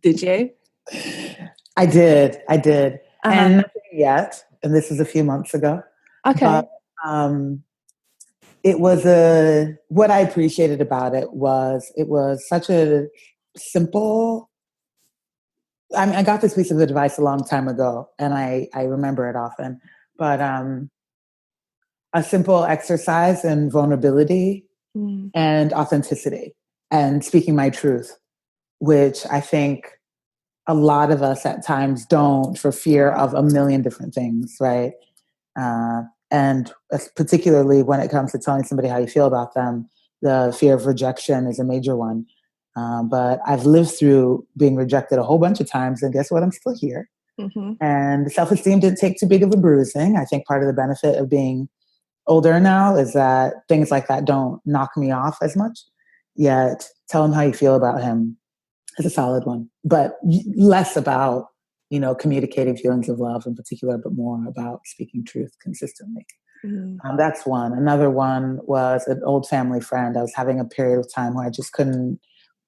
Did you? I did. And nothing yet. And this was a few months ago. Okay. But, it was what I appreciated about it was such a simple, I mean, I got this piece of advice a long time ago and I remember it often, but a simple exercise in vulnerability and authenticity and speaking my truth, which I think a lot of us at times don't for fear of a million different things, right? And particularly when it comes to telling somebody how you feel about them, the fear of rejection is a major one. But I've lived through being rejected a whole bunch of times, and guess what? I'm still here. Mm-hmm. And self-esteem didn't take too big of a bruising. I think part of the benefit of being older now is that things like that don't knock me off as much. Yet, tell him how you feel about him is a solid one, but less about communicating feelings of love in particular, but more about speaking truth consistently. Mm-hmm. That's one. Another one was an old family friend. I was having a period of time where I just couldn't,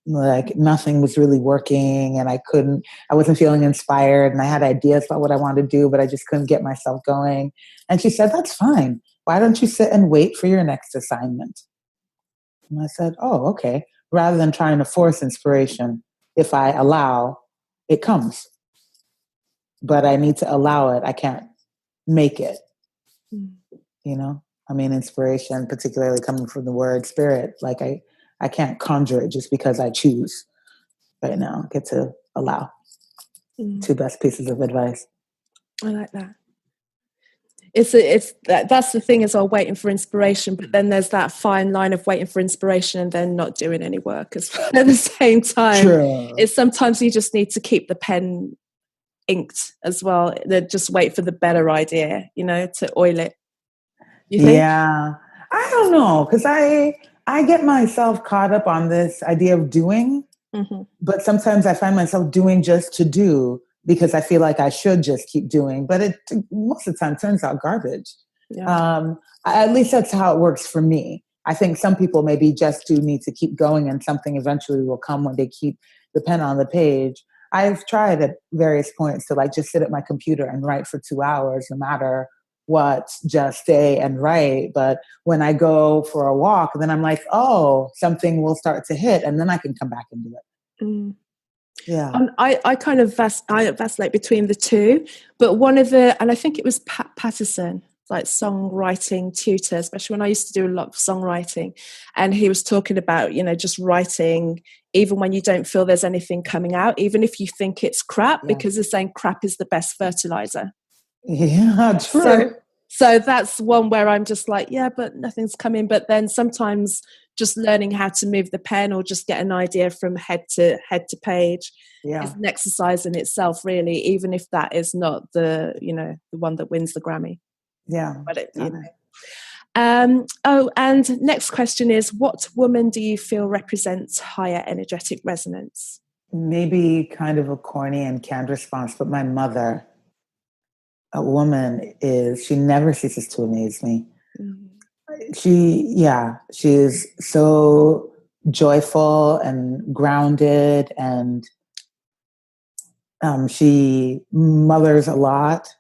nothing was really working and I wasn't feeling inspired and I had ideas about what I wanted to do, but I just couldn't get myself going. And she said, that's fine. Why don't you sit and wait for your next assignment? And I said, oh, okay. Rather than trying to force inspiration, if I allow, it comes. But I need to allow it. I can't make it. I mean, inspiration, particularly coming from the word spirit, I can't conjure it just because I choose right now. I get to allow. Two best pieces of advice. I like that. That's the thing, is all waiting for inspiration, but then there's that fine line of waiting for inspiration and then not doing any work as well at the same time. True. It's sometimes you just need to keep the pen inked as well. Just wait for the better idea, to oil it. You think? Yeah. I don't know, because I get myself caught up on this idea of doing, but sometimes I find myself doing just to do because I feel like I should just keep doing, but it most of the time turns out garbage. Yeah. At least that's how it works for me. I think some people maybe just do need to keep going and something eventually will come when they keep the pen on the page. I've tried at various points to just sit at my computer and write for 2 hours, no matter what, just stay and write. But when I go for a walk, then I'm like, oh, something will start to hit and then I can come back and do it. Yeah. I kind of vacillate between the two, but and I think it was Pat Patterson, songwriting tutor, especially when I used to do a lot of songwriting, and he was talking about, just writing even when you don't feel there's anything coming out, even if you think it's crap, because they're saying crap is the best fertilizer. Yeah, true. So that's one where I'm just like, yeah, but nothing's coming. But then sometimes just learning how to move the pen or just get an idea from head to page is an exercise in itself, really, even if that is not the one that wins the Grammy. Yeah. But and next question is, what woman do you feel represents higher energetic resonance? Maybe kind of a corny and canned response, but my mother. A woman she never ceases to amaze me. She is so joyful and grounded, and she mothers a lot,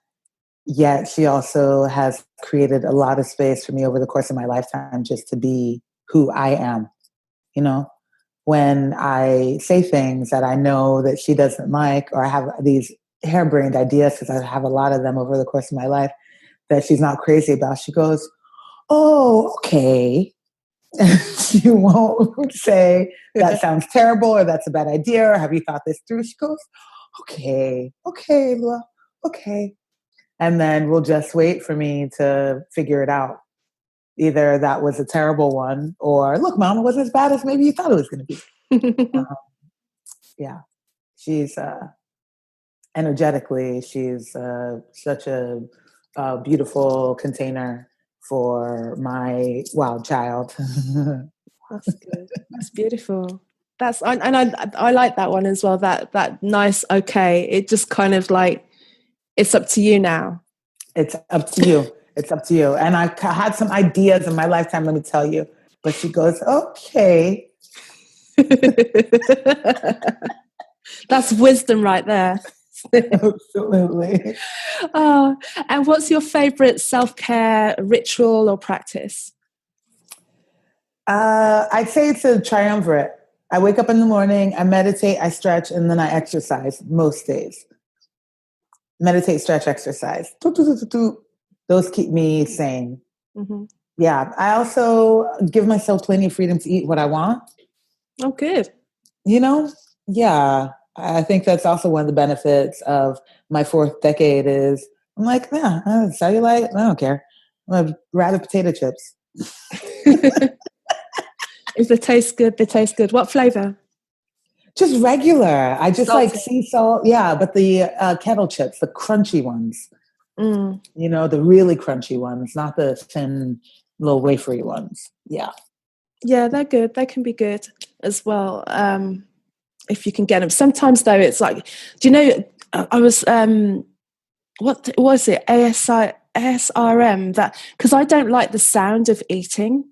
yet she also has created a lot of space for me over the course of my lifetime just to be who I am. When I say things that I know that she doesn't like, or I have these harebrained ideas, because I have a lot of them over the course of my life that she's not crazy about, she goes, oh, okay. She won't say that sounds terrible or that's a bad idea or have you thought this through. She goes, okay, Lua, okay. and then will just wait for me to figure it out. Either that was a terrible one, or look, Mom, it wasn't as bad as maybe you thought it was going to be. Yeah, she's energetically, she's such a beautiful container for my wild child. That's good. That's beautiful. I like that one as well. That nice. Okay, it just kind of like, it's up to you now. It's up to you. It's up to you. And I had some ideas in my lifetime, let me tell you. But she goes, okay. That's wisdom right there. Absolutely. Oh, and what's your favorite self-care ritual or practice? I'd say it's a triumvirate. I wake up in the morning, I meditate, I stretch, and then I exercise most days. Meditate, stretch, exercise. Those keep me sane. Mm-hmm. Yeah. I also give myself plenty of freedom to eat what I want. Oh, good. You know? Yeah. I think that's also one of the benefits of my fourth decade is I'm like, yeah, cellulite, I don't care. I'd rather potato chips. If they taste good, they taste good. What flavor? Just regular. I just salty. Like sea salt. Yeah, but the kettle chips, the crunchy ones. You know, the really crunchy ones, not the thin little wafery ones. Yeah. Yeah, they're good. They can be good as well. If you can get them. Sometimes though, it's like, do you know, I was, what was it? ASRM, that, because I don't like the sound of eating.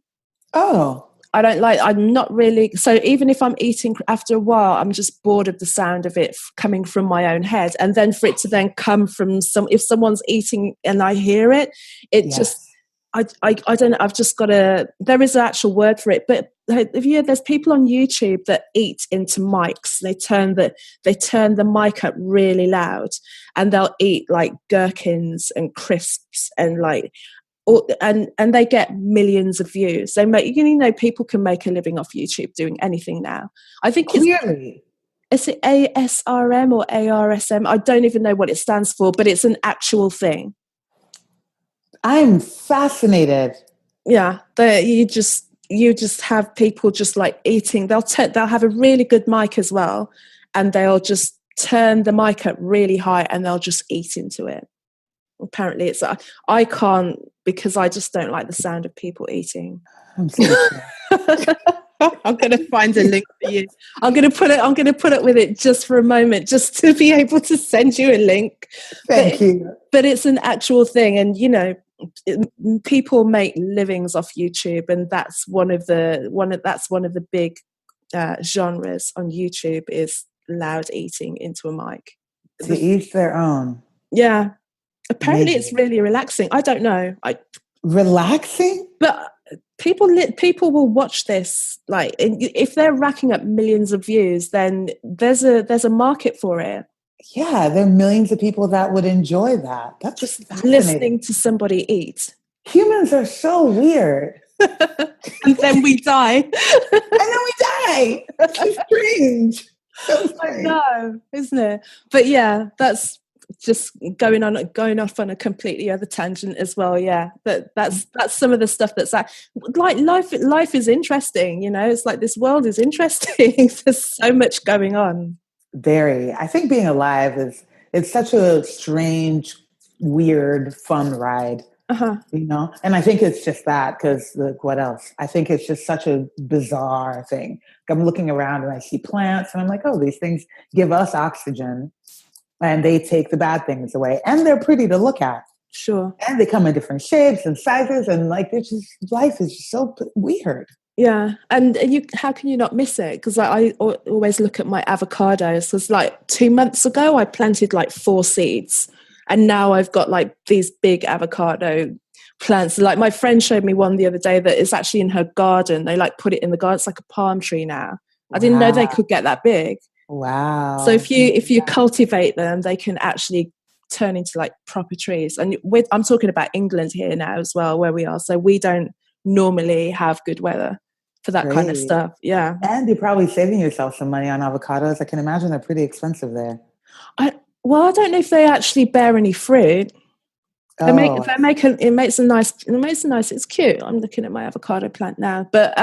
Oh. I'm not really, so even if I'm eating, after a while, I'm just bored of the sound of it coming from my own head. And then for it to then come from if someone's eating and I hear it, just, I don't know, I've just got there is an actual word for it, but there's people on YouTube that eat into mics. They turn the mic up really loud and they'll eat like gherkins and crisps and like, and they get millions of views. They make, people can make a living off YouTube doing anything now. I think clearly. Is it ASRM or ARSM? I don't even know what it stands for, but it's an actual thing. I'm fascinated. Yeah, you just have people just like eating. They'll have a really good mic as well, and they'll just turn the mic up really high and they'll just eat into it. Apparently, it's I can't, because I just don't like the sound of people eating. I'm going to find a link for you. I'm going to put up with it just for a moment, just to be able to send you a link. Thank you. But it's an actual thing, and people make livings off YouTube, and that's one of the big genres on YouTube is loud eating into a mic. To each their own. Yeah. Apparently it's really relaxing. I don't know. Relaxing? But people will watch this. Like, if they're racking up millions of views, then there's a market for it. Yeah, there are millions of people that would enjoy that. That's just listening to somebody eat. Humans are so weird. And then we die. That's strange. So strange. I know, isn't it? But yeah, that's just going off on a completely other tangent as well. Yeah, but that's some of the stuff that's like life is interesting. It's like this world is interesting. There's so much going on. Very. I think being alive it's such a strange, weird, fun ride. And I think it's just that, because what else? I think it's just such a bizarre thing. I'm looking around and I see plants and I'm like, oh, these things give us oxygen and they take the bad things away, and they're pretty to look at. Sure. And they come in different shapes and sizes, and like life is just so weird. Yeah, and how can you not miss it? Because I always look at my avocados. Because like 2 months ago, I planted like 4 seeds, and now I've got like these big avocado plants. Like my friend showed me one the other day that is actually in her garden. They like put it in the garden. It's like a palm tree now. I didn't know they could get that big. Wow. So if you cultivate them, they can actually turn into like proper trees. And I'm talking about England here now as well, where we are. So we don't normally have good weather for that kind of stuff. Yeah. And you're probably saving yourself some money on avocados. I can imagine they're pretty expensive there. I don't know if they actually bear any fruit. They make Oh, it makes a nice, it's cute. I'm looking at my avocado plant now, but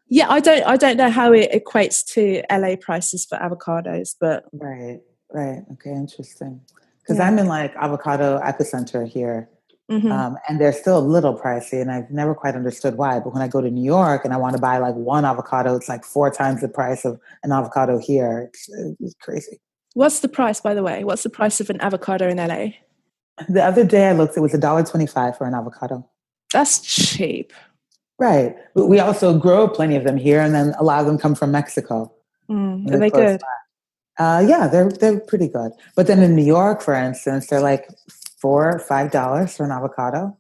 yeah, I don't know how it equates to LA prices for avocados, but right. Okay, interesting. Because yeah. I'm in like avocado epicenter here. Mm-hmm. And they're still a little pricey, and I've never quite understood why. But when I go to New York and I want to buy like one avocado, it's like 4 times the price of an avocado here. It's crazy. What's the price, by the way? What's the price of an avocado in LA? The other day I looked, it was $1.25 for an avocado. That's cheap. Right. But we also grow plenty of them here, and then a lot of them come from Mexico. Are they good? Yeah, they're pretty good. But then in New York, for instance, they're like $4 or $5 for an avocado.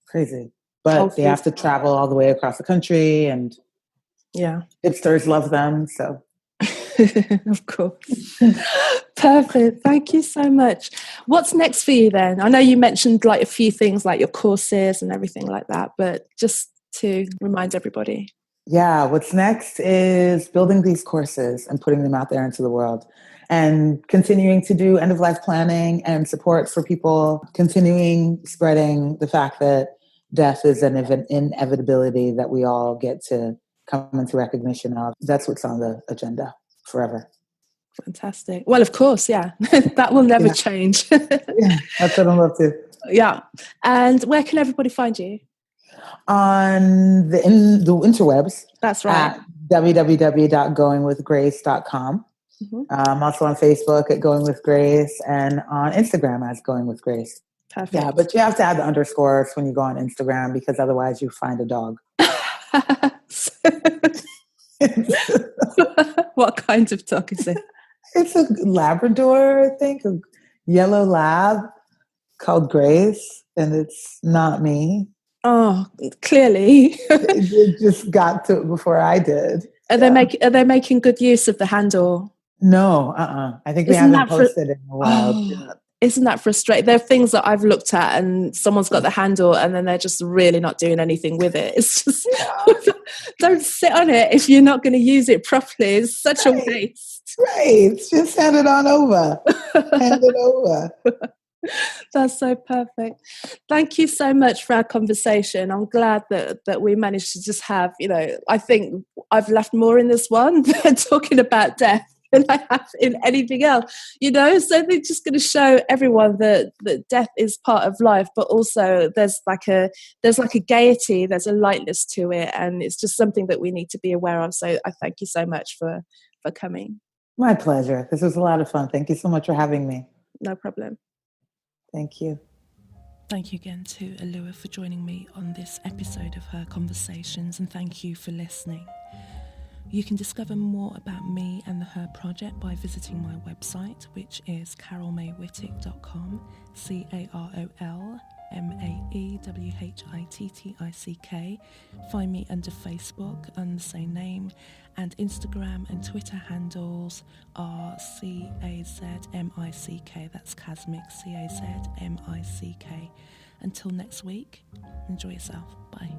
Crazy. But they have to travel all the way across the country, and yeah, hipsters love them. So, of course. Perfect. Thank you so much. What's next for you then? I know you mentioned like a few things like your courses and everything like that, but just to remind everybody. Yeah, what's next is building these courses and putting them out there into the world, and continuing to do end of life planning and support for people, continuing spreading the fact that death is an inevitability that we all get to come into recognition of. That's what's on the agenda forever. Fantastic. Well, of course, yeah. That will never change. Yeah, that's what I'm up to. Yeah. And where can everybody find you? On the interwebs. That's right. At www.goingwithgrace.com. Also on Facebook at Going With Grace, and on Instagram as Going With Grace. Perfect. Yeah, but you have to add the underscores when you go on Instagram, because otherwise you find a dog. What kind of dog is it? It's a Labrador, I think, a yellow lab called Grace, and it's not me. Oh, clearly. It just got to it before I did. Are they making good use of the handle? No, I think we haven't posted in a while. Isn't that frustrating? There are things that I've looked at and someone's got the handle and then they're just really not doing anything with it. It's just, don't sit on it if you're not going to use it properly. It's such a waste. Right. Just hand it on over. Hand it over. That's so perfect. Thank you so much for our conversation. I'm glad that we managed to just have, I think I've left more in this one than talking about death than I have in anything else, so they're just going to show everyone that death is part of life, but also there's like a gaiety, there's a lightness to it, and it's just something that we need to be aware of. So I thank you so much for coming. My pleasure. This was a lot of fun. Thank you so much for having me. No problem. Thank you. Thank you again to Alua for joining me on this episode of Her Conversations, and thank you for listening. You can discover more about me and the Her Project by visiting my website, which is carolmaywhittick.com, CarolMaewhittick. Find me under Facebook under the same name, and Instagram and Twitter handles are CAZMICK. That's Casmic, CAZMICK. Until next week, enjoy yourself. Bye.